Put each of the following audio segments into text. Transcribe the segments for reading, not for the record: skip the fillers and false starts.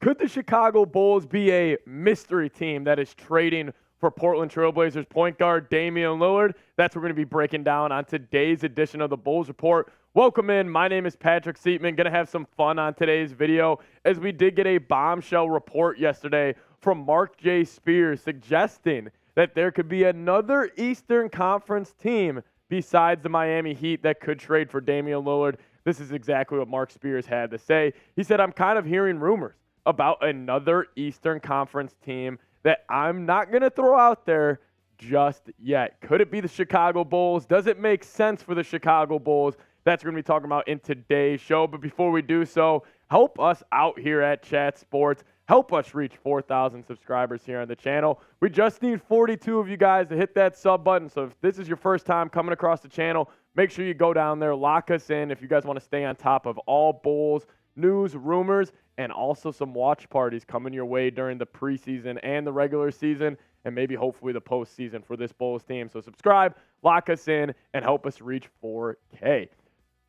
Could the Chicago Bulls be a mystery team that is trading for Portland Trailblazers point guard Damian Lillard? That's what we're going to be breaking down on today's edition of the Bulls Report. Welcome in. My name is Patrick Siepman. Going to have some fun on today's video as we did get a bombshell report yesterday from Marc Spears suggesting that there could be another Eastern Conference team besides the Miami Heat that could trade for Damian Lillard. This is exactly what Marc Spears had to say. He said, I'm kind of hearing rumors about another Eastern Conference team that I'm not going to throw out there just yet. Could it be the Chicago Bulls? Does it make sense for the Chicago Bulls? That's what we're going to be talking about in today's show. But before we do so, help us out here at Chat Sports. Help us reach 4,000 subscribers here on the channel. We just need 42 of you guys to hit that sub button. So if this is your first time coming across the channel, make sure you go down there, lock us in if you guys want to stay on top of all Bulls news, rumors, and also some watch parties coming your way during the preseason and the regular season, and maybe hopefully the postseason for this Bulls team. So subscribe, lock us in, and help us reach 4K.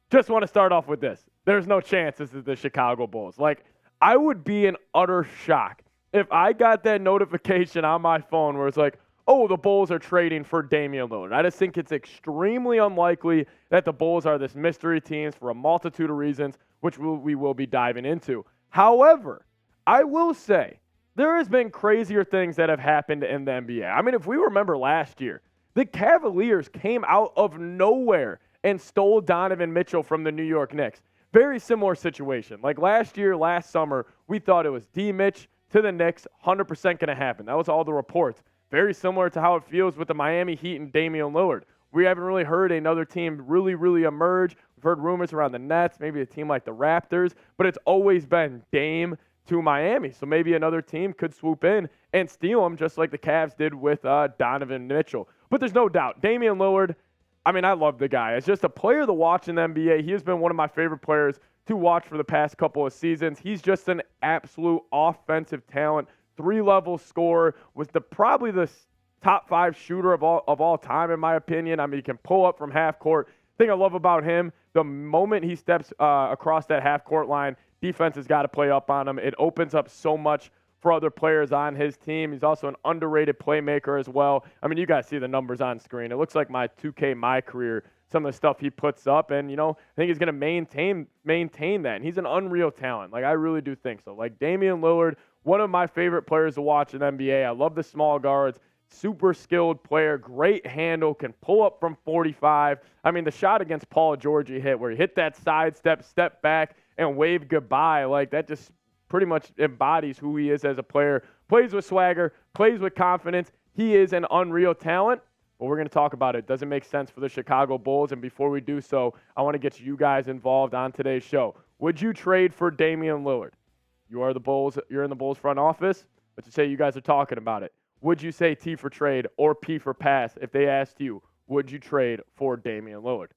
Just want to start off with this. There's no chance this is the Chicago Bulls. Like, I would be in utter shock if I got that notification on my phone where it's like, oh, the Bulls are trading for Damian Lillard. I just think it's extremely unlikely that the Bulls are this mystery team for a multitude of reasons, which we will be diving into. However, I will say there has been crazier things that have happened in the NBA. I mean, if we remember last year, the Cavaliers came out of nowhere and stole Donovan Mitchell from the New York Knicks. Very similar situation. Like last year, last summer, we thought it was D-Mitch to the Knicks, 100% going to happen. That was all the reports. Very similar to how it feels with the Miami Heat and Damian Lillard. We haven't really heard another team really emerge. We've heard rumors around the Nets, maybe a team like the Raptors, but it's always been Dame to Miami. So maybe another team could swoop in and steal him just like the Cavs did with Donovan Mitchell. But there's no doubt, Damian Lillard, I mean, I love the guy. As just a player to watch in the NBA, he has been one of my favorite players to watch for the past couple of seasons. He's just an absolute offensive talent, three-level scorer, was probably the top 5 shooter of all time, in my opinion. I mean, he can pull up from half court. The thing I love about him, the moment he steps across that half court line, defense has got to play up on him. It opens up so much for other players on his team. He's also an underrated playmaker as well. I mean, you guys see the numbers on screen. It looks like my 2K My Career, some of the stuff he puts up, and, I think he's going to maintain that. And he's an unreal talent. Like, I really do think so. Like, Damian Lillard, one of my favorite players to watch in the NBA. I love the small guards. Super skilled player, great handle, can pull up from 45. I mean, the shot against Paul George he hit, where he hit that sidestep, step back, and wave goodbye, like that just pretty much embodies who he is as a player. Plays with swagger, plays with confidence. He is an unreal talent. But we're going to talk about it. Does it make sense for the Chicago Bulls? And before we do so, I want to get you guys involved on today's show. Would you trade for Damian Lillard? You're in the Bulls front office. Let's just say you guys are talking about it. Would you say T for trade or P for pass if they asked you, would you trade for Damian Lillard?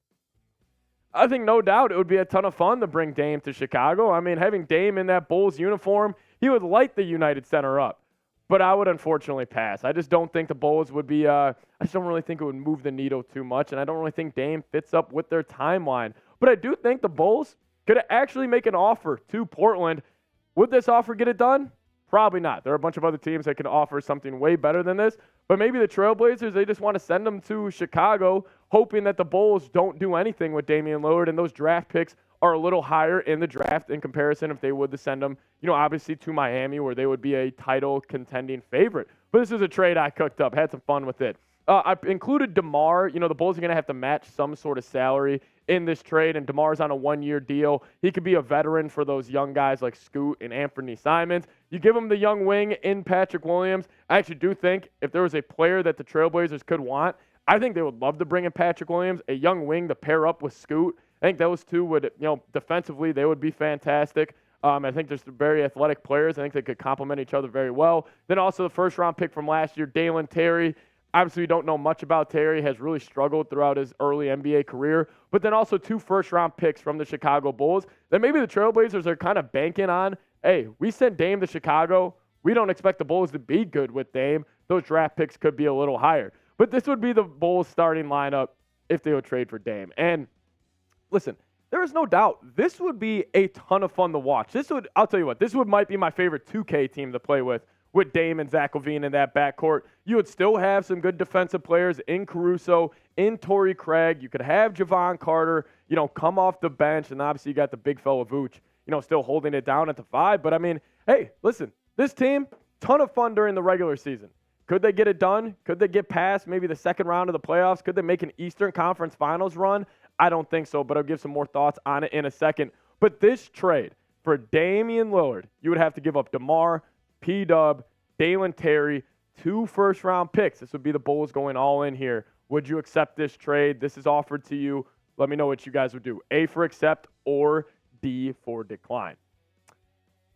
I think no doubt it would be a ton of fun to bring Dame to Chicago. I mean, having Dame in that Bulls uniform, he would light the United Center up. But I would unfortunately pass. I just don't think the Bulls would be I just don't really think it would move the needle too much, and I don't really think Dame fits up with their timeline. But I do think the Bulls could actually make an offer to Portland. Would this offer get it done? Probably not. There are a bunch of other teams that can offer something way better than this. But maybe the Trailblazers, they just want to send them to Chicago, hoping that the Bulls don't do anything with Damian Lillard, and those draft picks are a little higher in the draft in comparison if they would to send them, obviously to Miami, where they would be a title contending favorite. But this is a trade I cooked up. Had some fun with it. I included DeMar. The Bulls are going to have to match some sort of salary in this trade, and DeMar's on a 1-year deal. He could be a veteran for those young guys like Scoot and Anthony Simons. You give him the young wing in Patrick Williams. I actually do think if there was a player that the Trailblazers could want, I think they would love to bring in Patrick Williams, a young wing to pair up with Scoot. I think those two would, defensively, they would be fantastic. I think there's very athletic players. I think they could complement each other very well. Then also the first-round pick from last year, Dalen Terry. Obviously, we don't know much about Terry. Has really struggled throughout his early NBA career. But then also 2 first-round picks from the Chicago Bulls. Then maybe the Trailblazers are kind of banking on, hey, we sent Dame to Chicago. We don't expect the Bulls to be good with Dame. Those draft picks could be a little higher. But this would be the Bulls starting lineup if they would trade for Dame. And listen, there is no doubt this would be a ton of fun to watch. I'll tell you what, this might be my favorite 2K team to play with Dame and Zach LaVine in that backcourt. You would still have some good defensive players in Caruso, in Torrey Craig. You could have Javon Carter, come off the bench, and obviously you got the big fella Vooch, still holding it down at the 5. But, I mean, hey, listen, this team, ton of fun during the regular season. Could they get it done? Could they get past maybe the second round of the playoffs? Could they make an Eastern Conference Finals run? I don't think so, but I'll give some more thoughts on it in a second. But this trade for Damian Lillard, you would have to give up DeMar, P-Dub, Dalen Terry, 2 first-round picks. This would be the Bulls going all in here. Would you accept this trade? This is offered to you. Let me know what you guys would do. A for accept or D for decline.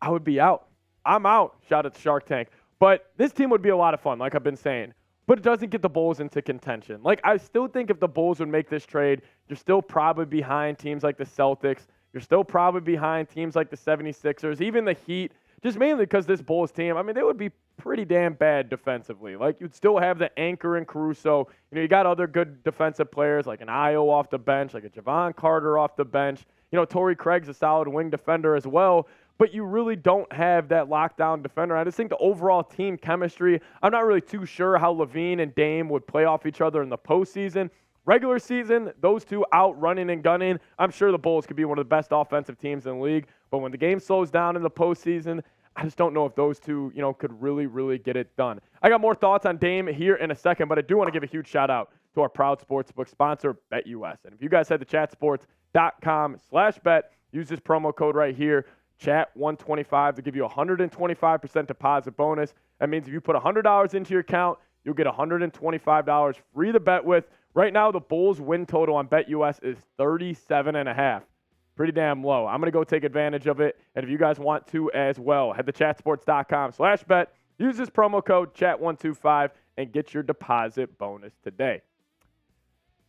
I would be out. I'm out. Shout out to Shark Tank. But this team would be a lot of fun, like I've been saying. But it doesn't get the Bulls into contention. Like, I still think if the Bulls would make this trade, you're still probably behind teams like the Celtics. You're still probably behind teams like the 76ers, even the Heat, just mainly because this Bulls team, I mean, they would be pretty damn bad defensively. Like, you'd still have the anchor in Caruso. You got other good defensive players like an Ayo off the bench, like a Javon Carter off the bench. Torrey Craig's a solid wing defender as well. But you really don't have that lockdown defender. I just think the overall team chemistry, I'm not really too sure how LaVine and Dame would play off each other in the postseason. Regular season, those two out running and gunning, I'm sure the Bulls could be one of the best offensive teams in the league. But when the game slows down in the postseason, I just don't know if those two, could really, really get it done. I got more thoughts on Dame here in a second, but I do want to give a huge shout out to our proud sportsbook sponsor, BetUS. And if you guys head to chatsports.com/bet, use this promo code right here, chat125, to give you a 125% deposit bonus. That means if you put $100 into your account, you'll get $125 free to bet with. Right now, the Bulls win total on BetUS is 37.5. Pretty damn low. I'm going to go take advantage of it. And if you guys want to as well, head to chatsports.com/bet. Use this promo code chat125 and get your deposit bonus today.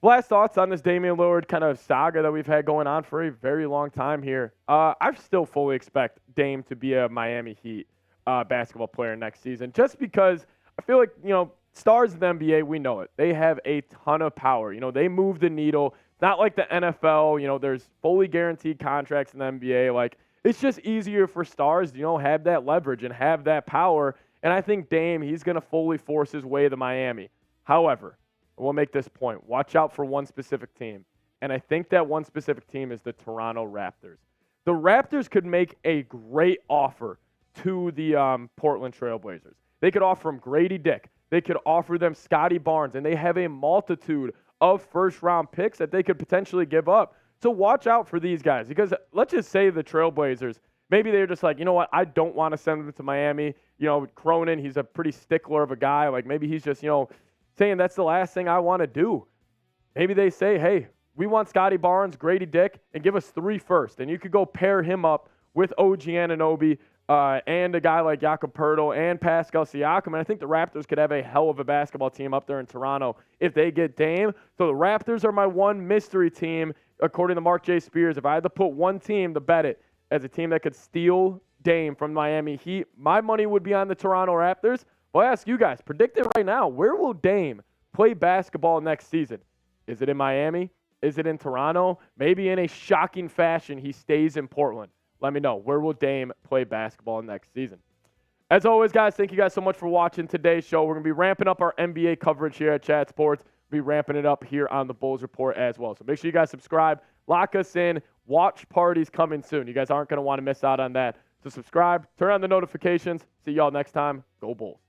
Last thoughts on this Damian Lillard kind of saga that we've had going on for a very long time here. I still fully expect Dame to be a Miami Heat basketball player next season, just because I feel like, stars in the NBA, we know it. They have a ton of power. They move the needle. It's not like the NFL. There's fully guaranteed contracts in the NBA. Like, it's just easier for stars to, have that leverage and have that power. And I think Dame, he's going to fully force his way to Miami. However, I will make this point. Watch out for one specific team. And I think that one specific team is the Toronto Raptors. The Raptors could make a great offer to the Portland Trailblazers. They could offer them Grady Dick. They could offer them Scotty Barnes. And they have a multitude of first-round picks that they could potentially give up. So watch out for these guys. Because let's just say the Trailblazers, maybe they're just like, you know what, I don't want to send them to Miami. Cronin, he's a pretty stickler of a guy. Like, maybe he's just, saying that's the last thing I want to do. Maybe they say, hey, we want Scotty Barnes, Grady Dick, and give us 3 first. And you could go pair him up with OG Anunoby and a guy like Jakob Poeltl and Pascal Siakam. And I think the Raptors could have a hell of a basketball team up there in Toronto if they get Dame. So the Raptors are my one mystery team, according to Marc J. Spears. If I had to put one team to bet it as a team that could steal Dame from Miami Heat, my money would be on the Toronto Raptors. Well, I ask you guys, predict it right now. Where will Dame play basketball next season? Is it in Miami? Is it in Toronto? Maybe in a shocking fashion, he stays in Portland. Let me know. Where will Dame play basketball next season? As always, guys, thank you guys so much for watching today's show. We're going to be ramping up our NBA coverage here at Chat Sports. We'll be ramping it up here on the Bulls Report as well. So make sure you guys subscribe, lock us in, watch parties coming soon. You guys aren't going to want to miss out on that. So subscribe, turn on the notifications. See y'all next time. Go Bulls.